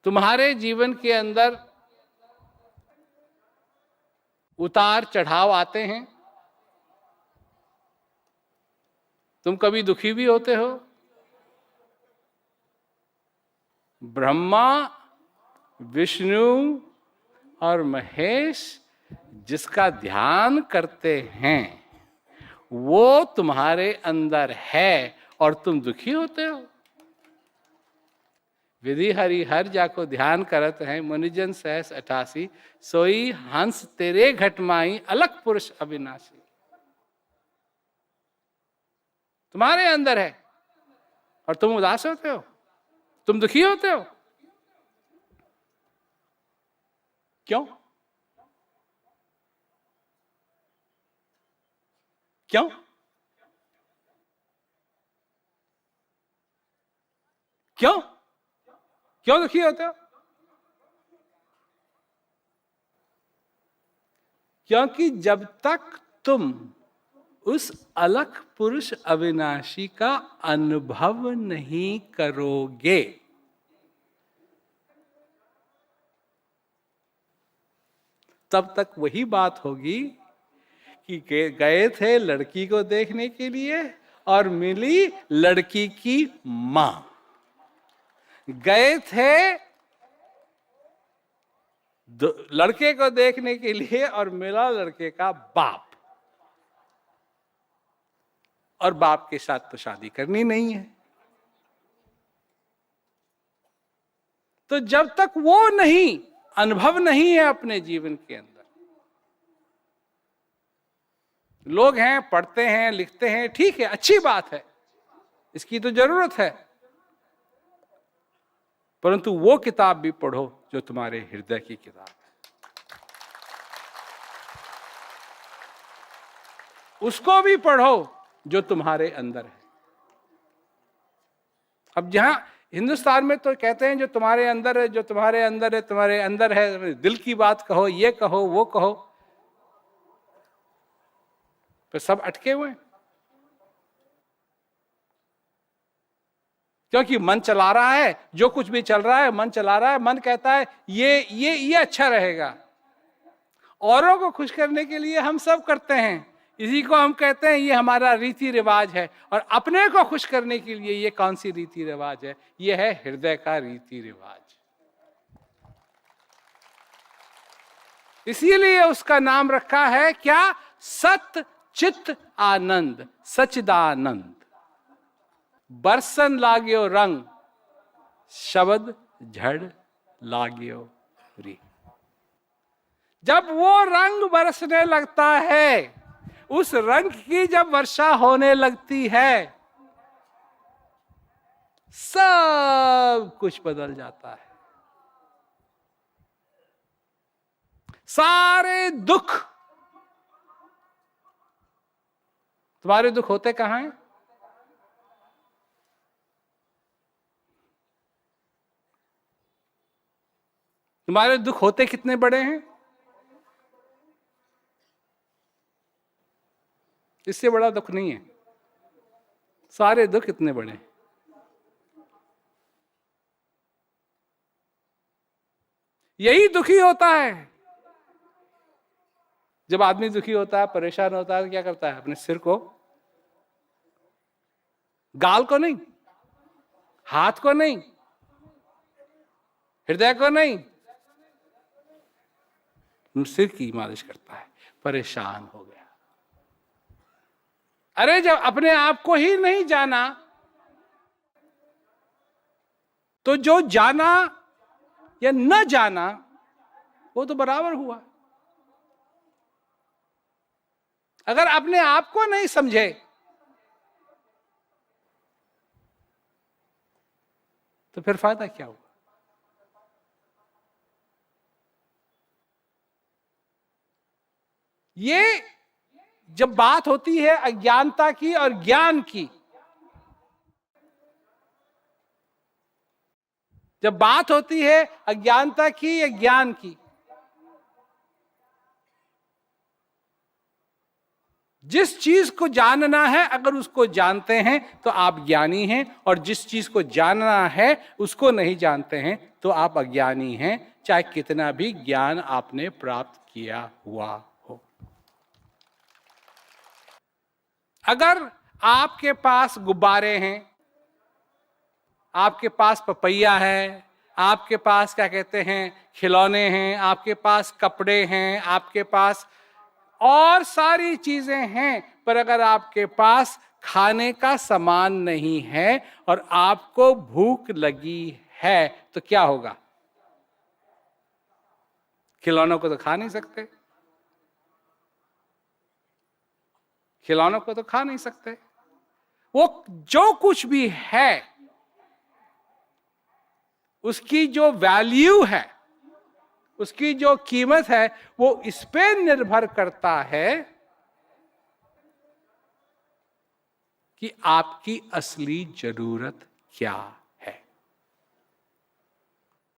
तुम्हारे जीवन के अंदर उतार चढ़ाव आते हैं, तुम कभी दुखी भी होते हो। ब्रह्मा, विष्णु और महेश जिसका ध्यान करते हैं वो तुम्हारे अंदर है और तुम दुखी होते हो। विधि हरि हर जाको ध्यान करत हैं, मुनिजन सहस 88, सोई हंस तेरे घटमाई, अलग पुरुष अविनाशी। तुम्हारे अंदर है और तुम उदास होते हो, तुम दुखी होते हो। क्यों? क्यों? क्यों? क्यों दुखी होते हो? क्योंकि जब तक तुम उस अलख पुरुष अविनाशी का अनुभव नहीं करोगे, तब तक वही बात होगी कि गए थे लड़की को देखने के लिए और मिली लड़की की मां। गए थे लड़के को देखने के लिए और मिला लड़के का बाप, और बाप के साथ तो शादी करनी नहीं है। तो जब तक वो नहीं, अनुभव नहीं है अपने जीवन के अंदर, लोग हैं, पढ़ते हैं, लिखते हैं, ठीक है, अच्छी बात है, इसकी तो जरूरत है, परंतु वो किताब भी पढ़ो जो तुम्हारे हृदय की किताब है। उसको भी पढ़ो जो तुम्हारे अंदर है। अब जहां हिंदुस्तान में तो कहते हैं जो तुम्हारे अंदर है, जो तुम्हारे अंदर है, तुम्हारे अंदर है, दिल की बात कहो, ये कहो, वो कहो, तो सब अटके हुए हैं। क्योंकि मन चला रहा है, जो कुछ भी चल रहा है मन चला रहा है, मन कहता है ये अच्छा रहेगा। औरों को खुश करने के लिए हम सब करते हैं, इसी को हम कहते हैं ये हमारा रीति रिवाज है। और अपने को खुश करने के लिए ये कौन सी रीति रिवाज है? ये है हृदय का रीति रिवाज। इसीलिए उसका नाम रखा है क्या? सत चित आनंद, सचिदानंद। बरसन लाग्यो रंग, शब्द झड़ लाग्यो री। जब वो रंग बरसने लगता है, उस रंग की जब वर्षा होने लगती है, सब कुछ बदल जाता है। सारे दुख, तुम्हारे दुख होते कहां हैं? तुम्हारे दुख होते कितने बड़े हैं? इससे बड़ा दुख नहीं है, सारे दुख इतने बड़े हैं। यही दुखी होता है। जब आदमी दुखी होता है, परेशान होता है, तो क्या करता है? अपने सिर को, गाल को नहीं, हाथ को नहीं, हृदय को नहीं, सिर की मालिश करता है। परेशान हो गया। अरे जब अपने आप को ही नहीं जाना, तो जो जाना या न जाना वो तो बराबर हुआ। अगर अपने आप को नहीं समझे तो फिर फायदा क्या हुआ? ये जब बात होती है अज्ञानता की और ज्ञान की, जब बात होती है अज्ञानता की या ज्ञान की, जिस चीज को जानना है अगर उसको जानते हैं तो आप ज्ञानी हैं, और जिस चीज को जानना है उसको नहीं जानते हैं तो आप अज्ञानी हैं, चाहे कितना भी ज्ञान आपने प्राप्त किया हुआ हो। अगर आपके पास गुब्बारे हैं, आपके पास पपैया है, आपके पास क्या कहते हैं खिलौने हैं, आपके पास कपड़े हैं, आपके पास और सारी चीजें हैं, पर अगर आपके पास खाने का सामान नहीं है और आपको भूख लगी है तो क्या होगा? खिलौनों को तो खा नहीं सकते, खिलौनों को तो खा नहीं सकते। वो जो कुछ भी है उसकी जो वैल्यू है, उसकी जो कीमत है, वो इस पे निर्भर करता है कि आपकी असली जरूरत क्या